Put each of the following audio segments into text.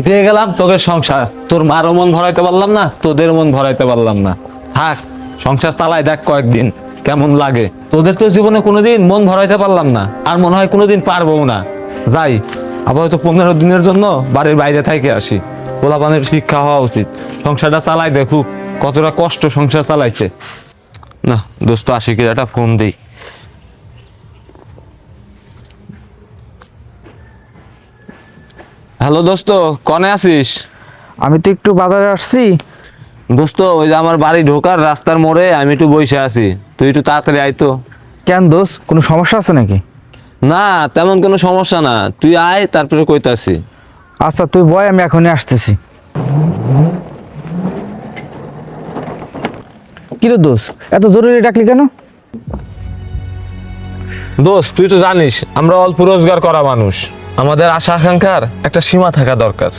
দিয়ে গেলাম তোকে সংসার, তোর মারও মন ভরাইতে পারলাম না, তোদের মন ভরাইতে পারলাম না। থাক, সংসার চালাই দেখ কয়েকদিন কেমন লাগে। তোদের তো জীবনে কোনোদিন মন ভরাইতে পারলাম না, আর মনে হয় কোনোদিন পারবো না। যাই, আবার হয়তো 15 দিনের জন্য বাড়ির বাইরে থেকে আসি। পোলাপানের শিক্ষা হওয়া উচিত, সংসারটা চালাই দেখুক কতটা কষ্ট সংসার চালাইছে। না দোস্ত, আশিকের একটা ফোন দিই। হ্যালো দোস্ত, কনে আছিস? আমি তো একটু বাজারে আসছি। দোস্ত, ওই যে আমার বাড়ি ঢোকার রাস্তার মোড়ে আমি একটু বসে আছি, তুই একটু তাড়াতাড়ি আয় তো। কেন দোষ, কোনো সমস্যা আছে নাকি? না, তেমন কোনো সমস্যা না, তুই আয় তারপরে কইতাছি। আচ্ছা তুই বয়, আমি এখনই আসতেছি। কিরে দোষ, এত জরুরি ডাকলি কেন? দোস্ত, তুই তো জানিস আমরা অল্প রোজগার করা মানুষ, আমাদের আশা আকাঙ্ক্ষার একটা সীমা থাকা দরকার।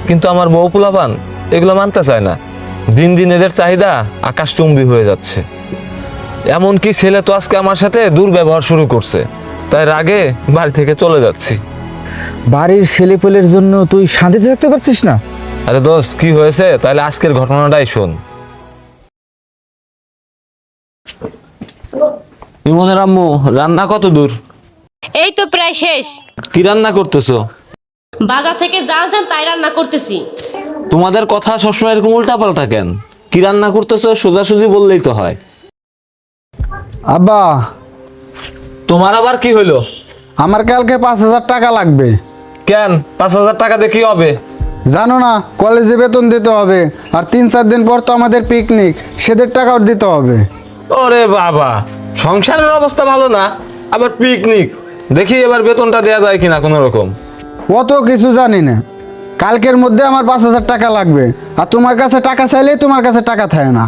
কিন্তু আমার বউ পোলাপান এগুলো মানতে চায় না। দিন দিন এদের চাহিদা আকাশচুম্বী হয়ে যাচ্ছে। এমনকি ছেলে তো আজকে আমার সাথে দুর্ব্যবহার শুরু করছে, তাই রাগে বাড়ি থেকে চলে যাচ্ছি। বাড়ির ছেলেপেলের জন্য তুই শান্তিতে থাকতে পারছিস না? আরে দোস্ত, কি হয়েছে তাহলে আজকের ঘটনাটাই শোন। ইমনের আম্মু, রান্না কত দূর? এই তো প্রায় শেষ। কি রান্না করতেছো? বাজার থেকে যা যান তাই রান্না করতেছি। তোমাদের কথা সবসময় এরকম উল্টাপাল্টা কেন? কি রান্না করতেছো সোজাসুজি বললেই তো হয়। আব্বা, তোমার আবার কি হলো? আমার কালকে 5,000 টাকা লাগবে। কেন 5,000 টাকা দিয়ে কি হবে? জানো না, কলেজে বেতন দিতে হবে, আর 3-4 দিন পর তো আমাদের পিকনিক, সেদের টাকাও দিতে হবে। ওরে বাবা, সংসারের অবস্থা ভালো না, আবার পিকনিক। দেখি এবার বেতনটা দেয়া যায় কিনা কোনো রকম। অত কিছু জানি না, কালকের মধ্যে আমার 5,000 টাকা লাগবে। আর তোমার কাছে টাকা চাইলেই তোমার কাছে টাকা থাকে না।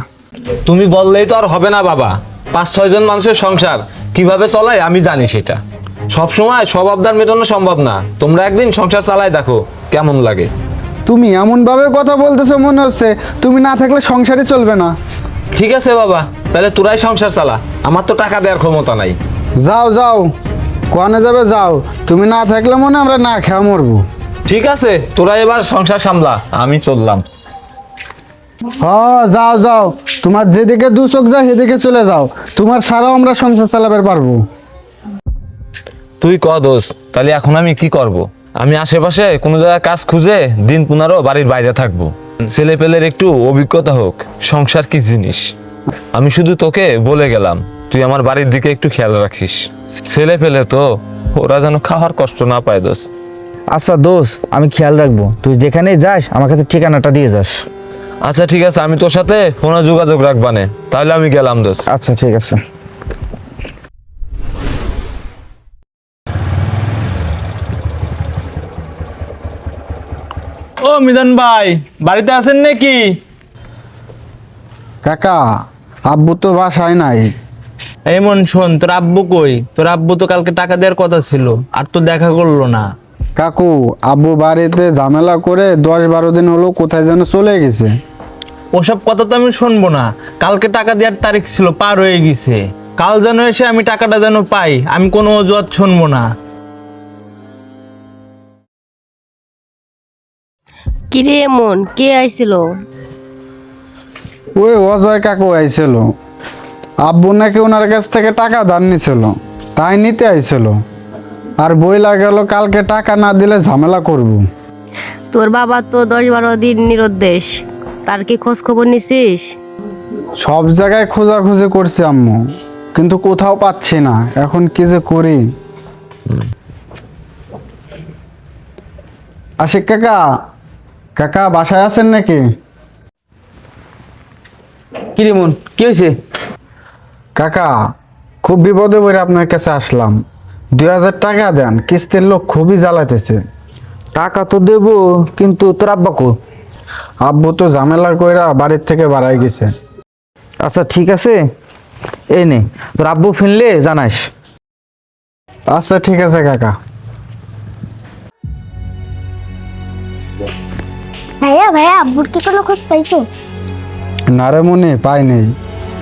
তুমি বললেই তো আর হবে না বাবা, 5-6 জন মানুষের সংসার কিভাবে চলায় আমি জানি সেটা। সব সময় সব আবদার মেটানো সম্ভব না, তোমরা একদিন সংসার চালায় দেখো কেমন লাগে। তুমি এমনভাবে কথা বলতেছো মনে হচ্ছে তুমি না থাকলে সংসারই চলবে না। ঠিক আছে বাবা, তাহলে তোরাই সংসার চালা, আমার তো টাকা দেওয়ার ক্ষমতা নাই। যাও যাও, কোয়ানে যাবে যাও, তুমি না থাকলে মনে হয় আমরা না খেয়ে মরবো। ঠিক আছে, তোরা এবার সংসার সামলা, আমি চললাম। যাও যাও, তোমার যেদিকে দু চোখ যায় সেদিকে চলে যাও, তোমার ছাড়াও আমরা সংসার চালাতে পারবো। তুই ক দোস্ত, তাহলে এখন আমি কি করব? আমি আশেপাশে কোনো জায়গায় কাজ খুঁজে দিন 15 বাড়ির বাইরে থাকবো, ছেলে পেলের একটু অভিজ্ঞতা হোক সংসার কি জিনিস। আমি শুধু তোকে বলে গেলাম, তুই আমার বাড়ির দিকে একটু খেয়াল রাখিস। ছেলে পেলে তো, ওরা যেন খাওয়ার কষ্ট না পায় দোস্ত। আচ্ছা দোষ, আমি খেয়াল রাখবো, তুই যেখানে যাস আমার কাছে ঠিকানাটা দিয়ে যাস। আচ্ছা ঠিক আছে, আমি তোর সাথে ফোনে যোগাযোগ রাখবানে, তাহলে আমি গেলাম দোস্ত। আচ্ছা ঠিক আছে। ও মিজান ভাই, বাড়িতে আছেন নাকি? কাকা, আব্বু তো বাসায় নাই। এমন শোন, তোর আব্বু কই? তোর আব্বু তো কালকে টাকা দেওয়ার কথা ছিল, আর তো দেখা করলো না। কাকু, আব্বু বাড়িতে ঝামেলা করে 10-12 দিন হলো কোথায় যেন চলে গেছে। ওসব কথা তো আমি শুনবো না, কালকে টাকা দেওয়ার তারিখ ছিল, পার হয়ে গেছে। কাল যেন এসে আমি টাকাটা যেন পাই, আমি কোনো অজুহাত শুনবো না। কিরে এমন কে আইছিল? ওই অজয় কাকু আইছিল, আব্বু নাকি ওনার কাছ থেকে টাকা ধার নিছিল, তাই নিতে আইছিল। আর বইলা গেল কালকে টাকা না দিলে ঝামেলা করব। তোর বাবা তো 10-12 দিন নিরুদ্দেশ, তার কি খোঁজ খবর নিছিস? সব জায়গায় খোঁজাখুঁজি করছি আম্মু, কিন্তু কোথাও পাচ্ছি না, এখন কি যে করি। আশিক কাকা, কাকা বাসায় আছেন নাকি? কিরে মন, কি হয়েছে? কাকা, খুব বিপদে পড়ে আপনার কাছে আসলাম, 2,000 টাকা দেন, কিস্তির লোক খুবই জ্বালাইতেছে। টাকা তো দেবো, কিন্তু তোর আব্বা কো? আব্বু তো ঝামেলা কইরা বাড়ির থেকে বাড়াই গেছে। আচ্ছা ঠিক আছে, এই নে, তোর আব্বু ফিরলে জানাস। আচ্ছা ঠিক আছে কাকা। ভাইয়া ভাইয়া আব্বুর কি কোনো খোঁজ পাইছো? না রে মনে পাই নেই।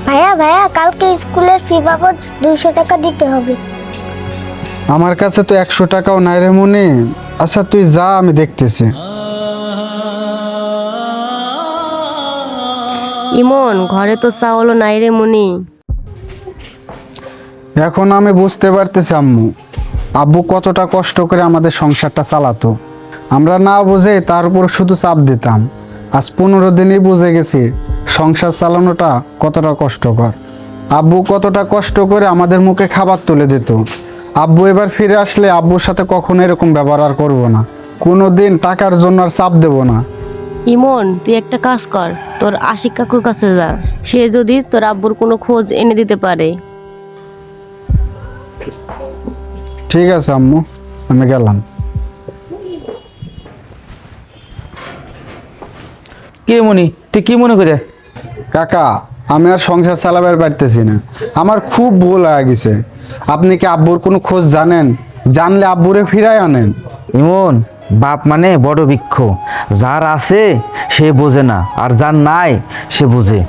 ভাইয়া ভাইয়া কালকে স্কুলের ফি বাবদ 200 টাকা দিতে হবে। আমার কাছে তো 100 টাকাও নাই রে মনে। আচ্ছা তুই যা, আমি দেখতেছি। ইমন, ঘরে তো চাউলও নাই রে মনি। এখন আমি বুঝতে পারতেছি আম্মু, আব্বু কতটা কষ্ট করে আমাদের সংসারটা চালাতো। আমরা না বুঝে তার উপর শুধু চাপ দিতাম। আজ 15 দিনই বুঝে গেছি সংসার চালানোটা কতটা কষ্টকর। আব্বু কতটা কষ্ট করে আমাদের মুখে খাবার তুলে দিত। আব্বু এবার ফিরে আসলে আব্বুর সাথে কখনো এরকম ব্যবহার আর করবো না। কোনো দিন টাকার জন্য আর চাপ দেবো না। ইমন, তুই একটা কাজ কর, তোর আশিক কাকুর কাছে যা, সে যদি তোর আব্বুর কোনো খোঁজ এনে দিতে পারে। ঠিক আছে আম্মু, আমি গেলাম। কে মনি, তুই কি মনে করে? কাকা, আমি আর সংসার চালাবার পারতেছি না। আমার খুব ভুল হয়ে গেছে। আপনি কি আব্বুর কোনো খোঁজ জানেন? জানলে আব্বুরে ফিরাই আনেন। ইমন, বাপ মানে বড় বৃক্ষ, যার আছে সে বোঝে না, আর যার নাই সে বোঝে।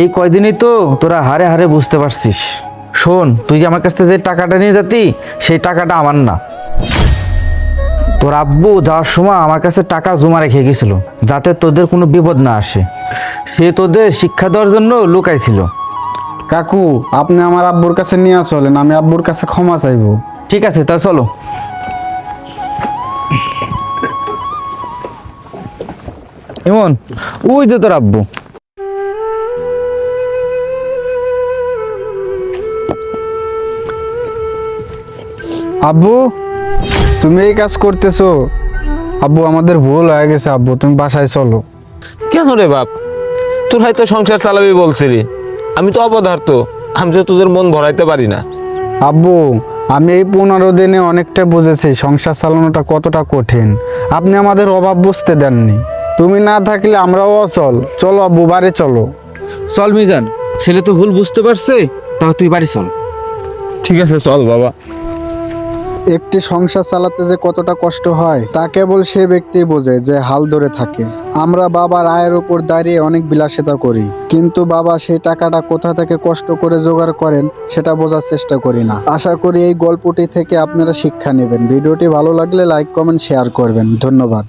এই কয়দিনই তো তোরা হারে হারে বুঝতে পারছিস। শোন, তুই যে আমার কাছ থেকে যে টাকাটা নিয়ে যাতি, সেই টাকাটা আমার না। তোর আব্বু যাওয়ার সময় আমার কাছে টাকা জমা রেখে গেছিল, যাতে তোদের কোনো বিপদ না আসে। সে তোদের শিক্ষা দেওয়ার জন্য লুকাইছিল। কাকু, আপনি আমার আব্বুর কাছে নিয়ে চলেন, আমি আব্বুর কাছে ক্ষমা চাইবো। ঠিক আছে, তা চলো। ইমন, ওই যে তোর আব্বু। আব্বু, তুমি এই কাজ করতেছো? আব্বু, আমাদের ভুল হয়ে গেছে। আব্বু, তুমি বাসায় চলো। কেন রে বাপ, তোর হয়তো সংসার চালাবি বলছিলি, আমি তো অপদার্থ, আমি তো তোদের মন ভরাইতে পারি না। আব্বু, আমি এই 15 দিনে অনেকটা বুঝেছি সংসার চালানোটা কতটা কঠিন। আপনি আমাদের অভাব বুঝতে দেননি। তুমি না থাকলে আমরাও অচল। চলো আব্বু, বাড়ি চলো। চল মিজান, ছেলে তো ভুল বুঝতে পারছে, তা তুই বাড়ি চল। ঠিক আছে, চল বাবা। একটি সংসার চালাতে যে কতটা কষ্ট হয় তা কেবল সে ব্যক্তি বোঝে যে হাল ধরে থাকে। আমরা বাবার আয়ের উপর দাঁড়িয়ে অনেক বিলাসিতা করি, কিন্তু বাবা সেই টাকাটা কোথা থেকে কষ্ট করে জোগাড় করেন সেটা বোঝার চেষ্টা করি না। আশা করি এই গল্পটি থেকে আপনারা শিক্ষা নেবেন। ভিডিওটি ভালো লাগলে লাইক, কমেন্ট, শেয়ার করবেন। ধন্যবাদ।